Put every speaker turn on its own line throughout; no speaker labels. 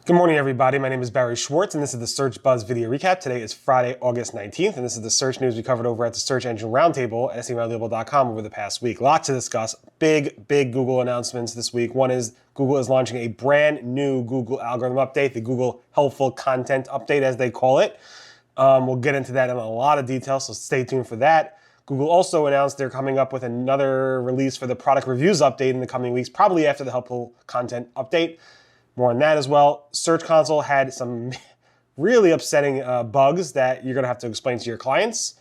Good morning, everybody. My name is Barry Schwartz, and this is the Search Buzz video recap. Today is Friday, August 19th, and this is the search news we covered over at the Search Engine Roundtable at SEOroundtable.com over the past week. Lots to discuss. Big Google announcements this week. One is Google is launching a brand new Google algorithm update, the Google Helpful Content Update, as they call it. We'll get into that in a lot of detail, so stay tuned for that. Google also announced they're coming up with another release for the product reviews update in the coming weeks, probably after the Helpful Content Update. More on that as well. Search Console had some really upsetting bugs that you're going to have to explain to your clients.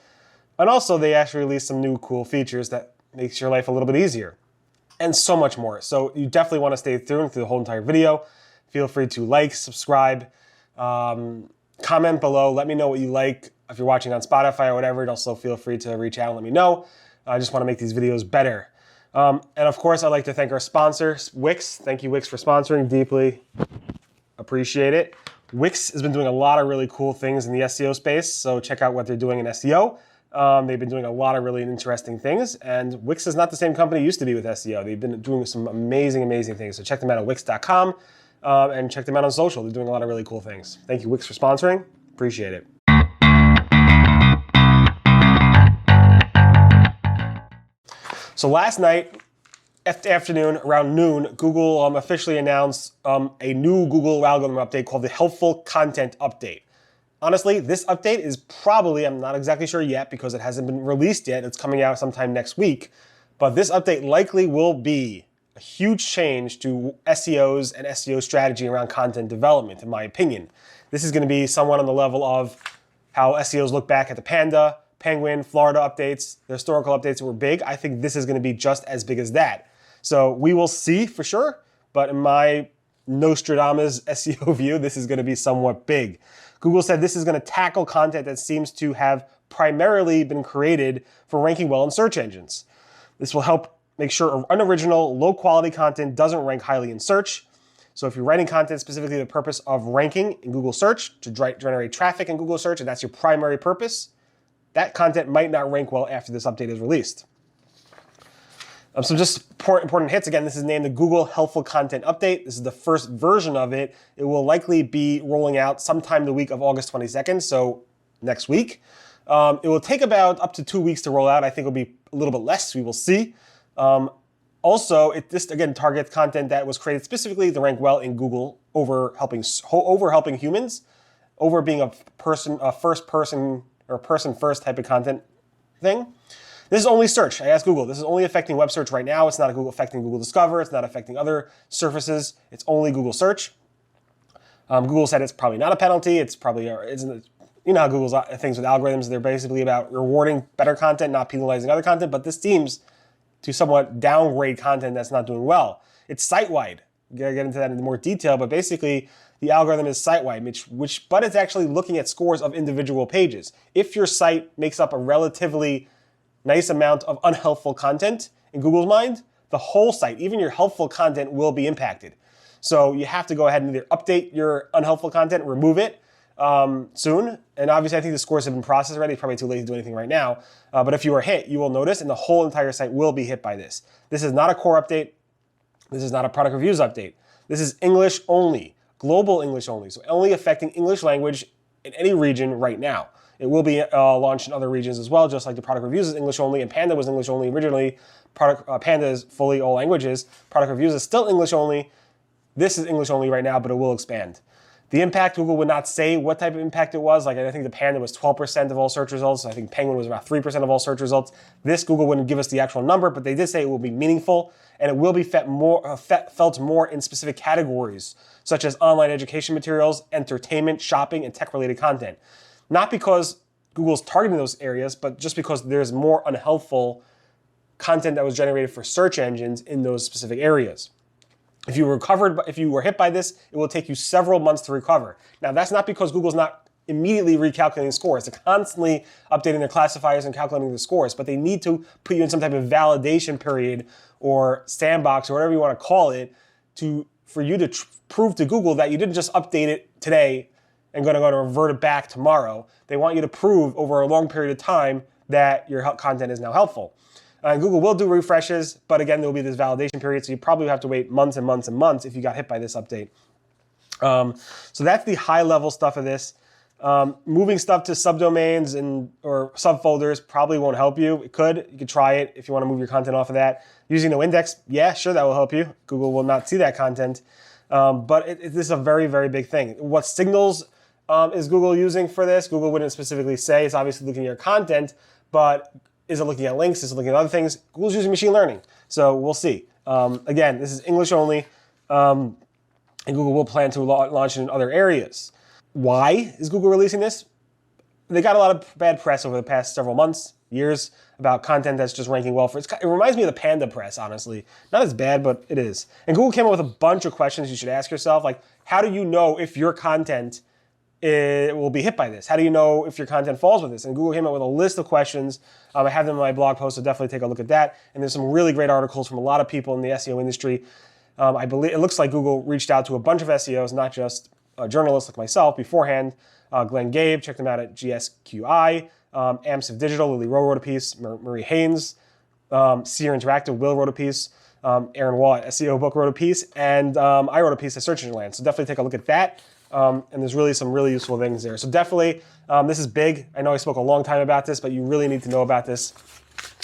And also, they actually released some new cool features that makes your life a little bit easier. And so much more. So you definitely want to stay tuned through the whole entire video. Feel free to like, subscribe, comment below. Let me know what you like. If you're watching on Spotify or whatever, also feel free to reach out and let me know. I just want to make these videos better. And of course, I'd like to thank our sponsor, Wix. Thank you, Wix, for sponsoring. Deeply appreciate it. Wix has been doing a lot of really cool things in the SEO space, so check out what they're doing in SEO. They've been doing a lot of really interesting things, and Wix is not the same company it used to be with SEO. They've been doing some amazing things, so check them out at Wix.com and check them out on social. They're doing a lot of really cool things. Thank you, Wix, for sponsoring. Appreciate it. So last night, afternoon, around noon, Google officially announced a new Google algorithm update called the Helpful Content Update. Honestly, this update is probably, I'm not exactly sure yet because it hasn't been released yet. It's coming out sometime next week. But this update likely will be a huge change to SEOs and SEO strategy around content development, in my opinion. This is going to be somewhat on the level of how SEOs look back at the Panda, Penguin, Florida updates, the historical updates that were big. I think this is going to be just as big as that. So we will see for sure, but in my Nostradamus SEO view, this is going to be somewhat big. Google said this is going to tackle content that seems to have primarily been created for ranking well in search engines. This will help make sure unoriginal, low-quality content doesn't rank highly in search. So if you're writing content specifically for the purpose of ranking in Google search, to generate traffic in Google search, and that's your primary purpose, that content might not rank well after this update is released. So just important hits. Again, this is named the Google Helpful Content Update. This is the first version of it. It will likely be rolling out sometime the week of August 22nd, so next week. It will take about up to 2 weeks to roll out. I think it'll be a little bit less. We will see. Also, this again targets content that was created specifically to rank well in Google over helping humans, over being a first person or person-first type of content thing. This is only search. I asked Google. This is only affecting web search right now. It's not affecting Google Discover. It's not affecting other surfaces. It's only Google search. Google said it's probably not a penalty. It's probably, you know how Google's things with algorithms, they're basically about rewarding better content, not penalizing other content, but this seems to somewhat downgrade content that's not doing well. It's site-wide. I'm going to get into that in more detail, but basically, the algorithm is site-wide, but it's actually looking at scores of individual pages. If your site makes up a relatively nice amount of unhelpful content in Google's mind, the whole site, even your helpful content, will be impacted. So you have to go ahead and either update your unhelpful content, remove it soon. And obviously, I think the scores have been processed already. It's probably too late to do anything right now. But if you are hit, you will notice, and the whole entire site will be hit by this. This is not a core update. This is not a product reviews update. This is English only. Global English only, so only affecting English language in any region right now. It will be launched in other regions as well, just like the product reviews is English only, and Panda was English only originally. Panda is fully all languages. Product reviews is still English only. This is English only right now, but it will expand. The impact, Google would not say what type of impact it was. Like I think the Panda was 12% of all search results. I think Penguin was about 3% of all search results. This, Google wouldn't give us the actual number, but they did say it will be meaningful, and it will be felt more in specific categories, such as online education materials, entertainment, shopping, and tech-related content. Not because Google's targeting those areas, but just because there's more unhelpful content that was generated for search engines in those specific areas. If you were hit by this, it will take you several months to recover. Now, that's not because Google's not immediately recalculating scores. They're constantly updating their classifiers and calculating the scores, but they need to put you in some type of validation period or sandbox or whatever you want to call it for you to prove to Google that you didn't just update it today and going to revert it back tomorrow. They want you to prove over a long period of time that your content is now helpful. Google will do refreshes, but again, there will be this validation period, so you probably have to wait months and months and months if you got hit by this update. So that's the high level stuff of this. Moving stuff to subdomains or subfolders probably won't help you. It could. You could try it if you want to move your content off of that. Using no index, yeah, sure, that will help you. Google will not see that content. But this is a very, very big thing. What signals is Google using for this? Google wouldn't specifically say. It's obviously looking at your content, but is it looking at links? Is it looking at other things? Google's using machine learning. So we'll see. Again, this is English only, and Google will plan to launch it in other areas. Why is Google releasing this? They got a lot of bad press over the past several months, years, about content that's just ranking well for it. It reminds me of the Panda press, honestly. Not as bad, but it is. And Google came up with a bunch of questions you should ask yourself, like, how do you know if your content will be hit by this? How do you know if your content falls with this? And Google came up with a list of questions. I have them in my blog post, so definitely take a look at that. And there's some really great articles from a lot of people in the SEO industry. I believe it looks like Google reached out to a bunch of SEOs, not just journalists like myself beforehand. Glenn Gabe, check them out at GSQI. Amsiv Digital, Lily Rowe wrote a piece. Marie Haynes, Seer Interactive, Will wrote a piece. Aaron Wall at SEO Book wrote a piece. And I wrote a piece at Search Engine Land. So definitely take a look at that. And there's really some really useful things there. So definitely, this is big. I know I spoke a long time about this, but you really need to know about this.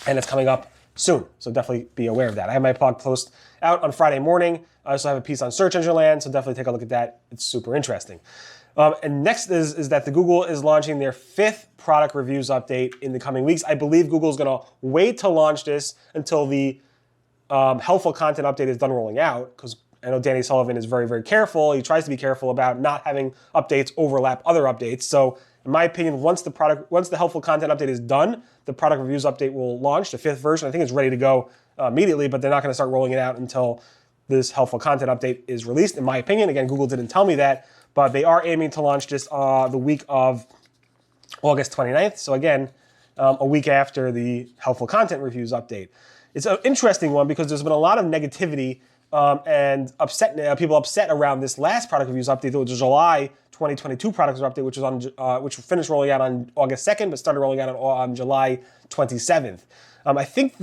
And it's coming up soon. So definitely be aware of that. I have my blog post out on Friday morning. I also have a piece on Search Engine Land, so definitely take a look at that. It's super interesting. And next is that the Google is launching their 5th product reviews update in the coming weeks. I believe Google is going to wait to launch this until the helpful content update is done rolling out, because I know Danny Sullivan is very, very careful. He tries to be careful about not having updates overlap other updates. So in my opinion, once the helpful content update is done, the product reviews update will launch, the 5th version. I think it's ready to go immediately, but they're not going to start rolling it out until this helpful content update is released, in my opinion. Again, Google didn't tell me that, but they are aiming to launch this the week of August 29th. So again, a week after the helpful content reviews update. It's an interesting one because there's been a lot of negativity and people upset around this last product reviews update, the July 2022 product reviews update, which finished rolling out on August 2nd, but started rolling out on July 27th. I think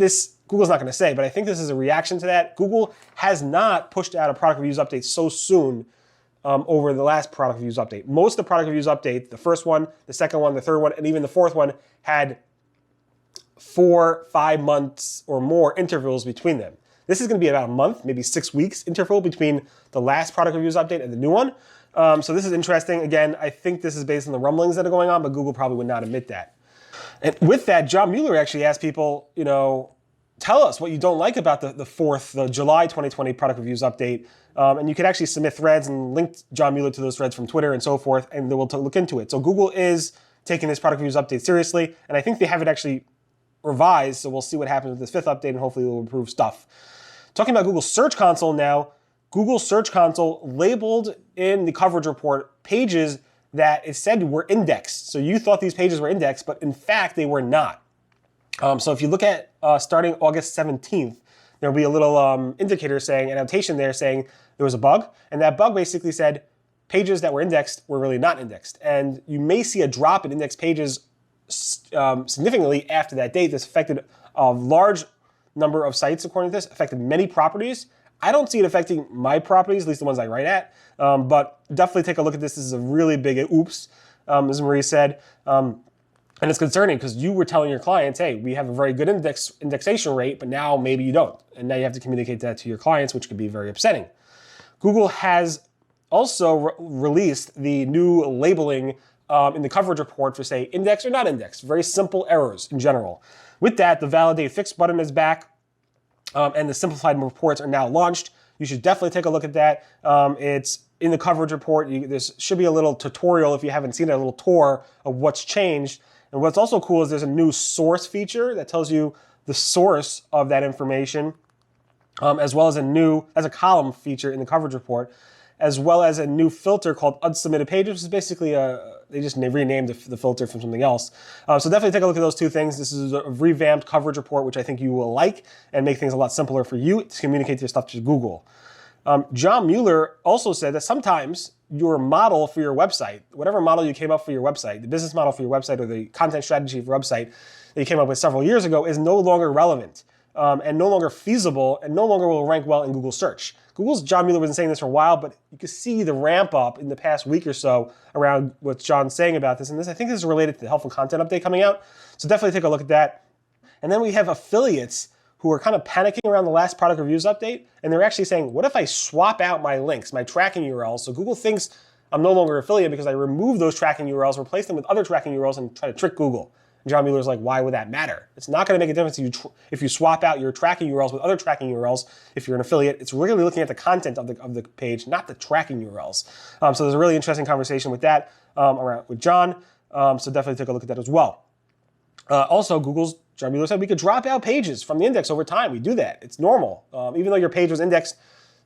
Google's not going to say, but I think this is a reaction to that. Google has not pushed out a product reviews update so soon over the last product reviews update. Most of the product reviews update, the first one, the second one, the third one, and even the fourth one had 4-5 months or more intervals between them. This is going to be about a month, maybe 6 weeks interval between the last product reviews update and the new one. So this is interesting. Again, I think this is based on the rumblings that are going on, but Google probably would not admit that. And with that, John Mueller actually asked people, tell us what you don't like about the July 2020 product reviews update. And you could actually submit threads and link John Mueller to those threads from Twitter and so forth, and they will look into it. So Google is taking this product reviews update seriously, and I think they have it actually revised, so we'll see what happens with this 5th update, and hopefully it will improve stuff. Talking about Google Search Console now, Google Search Console labeled in the coverage report pages that it said were indexed. So you thought these pages were indexed, but in fact, they were not. So if you look at starting August 17th, there'll be a little indicator saying, annotation there saying there was a bug. And that bug basically said pages that were indexed were really not indexed. And you may see a drop in indexed pages significantly after that date. This affected a large number of sites, according to this, affected many properties. I don't see it affecting my properties, at least the ones I write at. But definitely take a look at this. This is a really big oops, as Marie said. And it's concerning because you were telling your clients, hey, we have a very good indexation rate, but now maybe you don't. And now you have to communicate that to your clients, which could be very upsetting. Google has also released the new labeling in the coverage report for, say, indexed or not indexed. Very simple errors in general. With that, the Validate Fix button is back, and the simplified reports are now launched. You should definitely take a look at that. It's in the coverage report. There should be a little tutorial, if you haven't seen it, a little tour of what's changed. And what's also cool is there's a new source feature that tells you the source of that information, as well as a column feature in the coverage report, as well as a new filter called Unsubmitted Pages, which is basically they just renamed the filter from something else. So definitely take a look at those two things. This is a revamped coverage report, which I think you will like and make things a lot simpler for you to communicate your stuff to Google. John Mueller also said that sometimes your model for your website, whatever model you came up for your website, the business model for your website or the content strategy for your website that you came up with several years ago is no longer relevant. and no longer feasible, and no longer will rank well in Google search. Google's John Mueller has been saying this for a while, but you can see the ramp up in the past week or so around what John's saying about this. And this, I think this is related to the helpful content update coming out. So definitely take a look at that. And then we have affiliates who are kind of panicking around the last product reviews update. And they're actually saying, what if I swap out my links, my tracking URLs? So Google thinks I'm no longer affiliate because I remove those tracking URLs, replace them with other tracking URLs, and try to trick Google. And John Mueller's like, why would that matter? It's not going to make a difference if you swap out your tracking URLs with other tracking URLs. If you're an affiliate, it's really looking at the content of the page, not the tracking URLs. So there's a really interesting conversation with that with John. So definitely take a look at that as well. Also, John Mueller said we could drop out pages from the index over time. We do that. It's normal. Even though your page was indexed,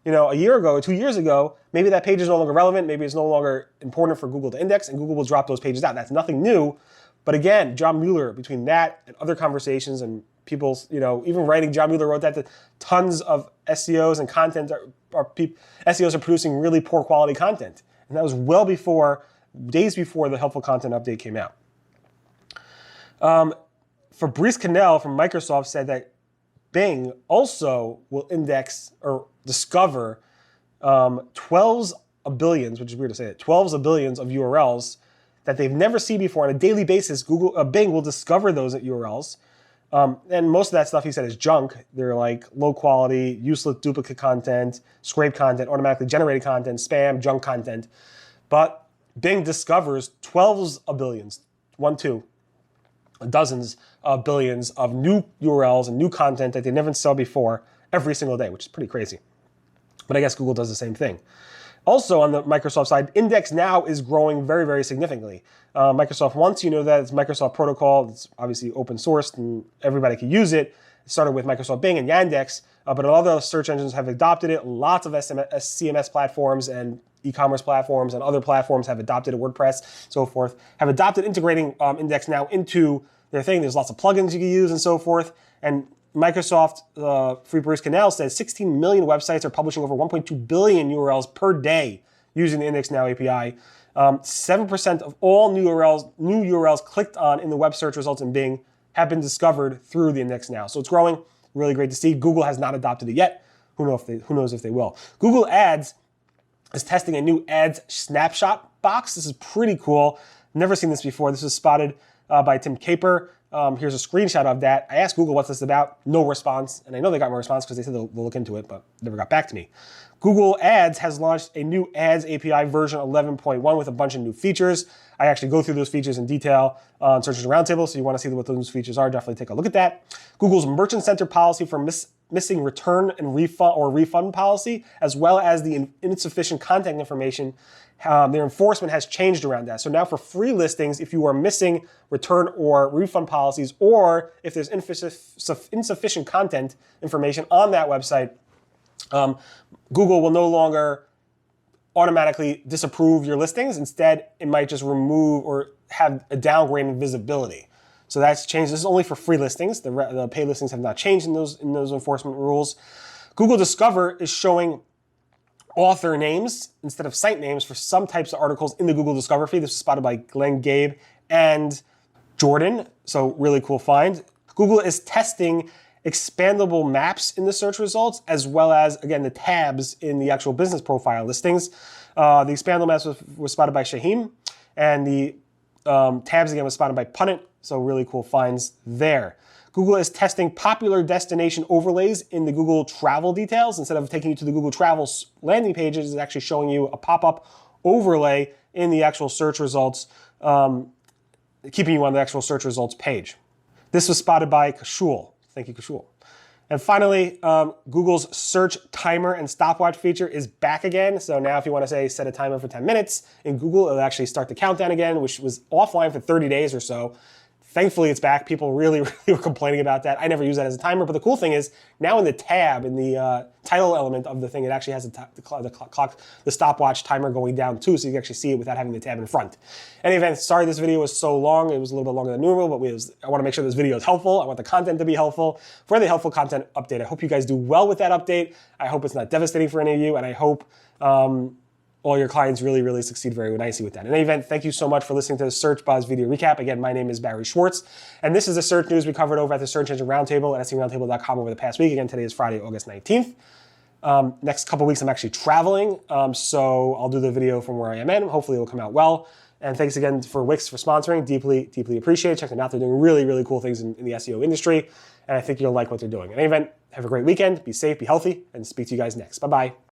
a year ago or 2 years ago, maybe that page is no longer relevant. Maybe it's no longer important for Google to index, and Google will drop those pages out. That's nothing new. But again, John Mueller, between that and other conversations and people, even writing, John Mueller wrote that tons of SEOs and content SEOs are producing really poor quality content. And that was days before the helpful content update came out. Fabrice Cannell from Microsoft said that Bing also will index or discover 12s of billions, which is weird to say it, 12s of billions of URLs that they've never seen before. On a daily basis, Bing will discover those URLs. And most of that stuff, he said, is junk. They're like low quality, useless duplicate content, scrape content, automatically generated content, spam, junk content. But Bing discovers 12s of billions, dozens of billions of new URLs and new content that they never saw before every single day, which is pretty crazy. But I guess Google does the same thing. Also on the Microsoft side, IndexNow is growing very, very significantly. Microsoft wants you to know that it's Microsoft protocol. It's obviously open sourced and everybody can use it. It started with Microsoft Bing and Yandex, but a lot of other search engines have adopted it. Lots of CMS platforms and e-commerce platforms and other platforms have adopted it, WordPress, so forth, have adopted integrating IndexNow into their thing. There's lots of plugins you can use and so forth. And Microsoft, Fabrice Cannell says 16 million websites are publishing over 1.2 billion URLs per day using the IndexNow API. 7% of all new URLs clicked on in the web search results in Bing have been discovered through the IndexNow. So it's growing, really great to see. Google has not adopted it yet. Who knows if they will. Google Ads is testing a new ads snapshot box. This is pretty cool. Never seen this before. This was spotted by Tim Caper. Here's a screenshot of that. I asked Google what's this about. No response. And I know they got my response because they said they'll look into it, but never got back to me. Google Ads has launched a new Ads API version 11.1 with a bunch of new features. I actually go through those features in detail on Search Engine Roundtable, so you want to see what those features are, definitely take a look at that. Google's Merchant Center policy for missing return and refund policy, as well as the insufficient contact information, their enforcement has changed around that. So now for free listings, if you are missing return or refund policies, or if there's insufficient content information on that website, Google will no longer automatically disapprove your listings. Instead, it might just remove or have a downgrade in visibility. So that's changed. This is only for free listings. The paid listings have not changed in those enforcement rules. Google Discover is showing author names instead of site names for some types of articles in the Google Discover feed. This was spotted by Glenn Gabe and Jordan. So really cool find. Google is testing expandable maps in the search results, as well as, again, the tabs in the actual business profile listings. The expandable maps was spotted by Shaheem, and the tabs, again, was spotted by Punnett. So really cool finds there. Google is testing popular destination overlays in the Google Travel details. Instead of taking you to the Google Travel landing pages, it's actually showing you a pop-up overlay in the actual search results, keeping you on the actual search results page. This was spotted by Kashul. Thank you, Kashul. And finally, Google's search timer and stopwatch feature is back again. So now if you want to say set a timer for 10 minutes in Google, it'll actually start the countdown again, which was offline for 30 days or so. Thankfully, it's back. People really were complaining about that. I never use that as a timer, but the cool thing is now in the tab, in the title element of the thing, it actually has the stopwatch timer going down too, so you can actually see it without having the tab in front. In any event, sorry this video was so long. It was a little bit longer than normal, but I want to make sure this video is helpful. I want the content to be helpful. For the helpful content update, I hope you guys do well with that update. I hope it's not devastating for any of you, and I hope all all your clients really, really succeed very nicely with that. In any event, thank you so much for listening to the Search Buzz video recap. Again, my name is Barry Schwartz, and this is the search news we covered over at the Search Engine Roundtable at SEOroundtable.com over the past week. Again, today is Friday, August 19th. Next couple weeks, I'm actually traveling, so I'll do the video from where I am in. Hopefully, it will come out well. And thanks again for Wix for sponsoring. Deeply, deeply appreciate it. Check them out. They're doing really, really cool things in the SEO industry, and I think you'll like what they're doing. In any event, have a great weekend. Be safe, be healthy, and speak to you guys next. Bye-bye.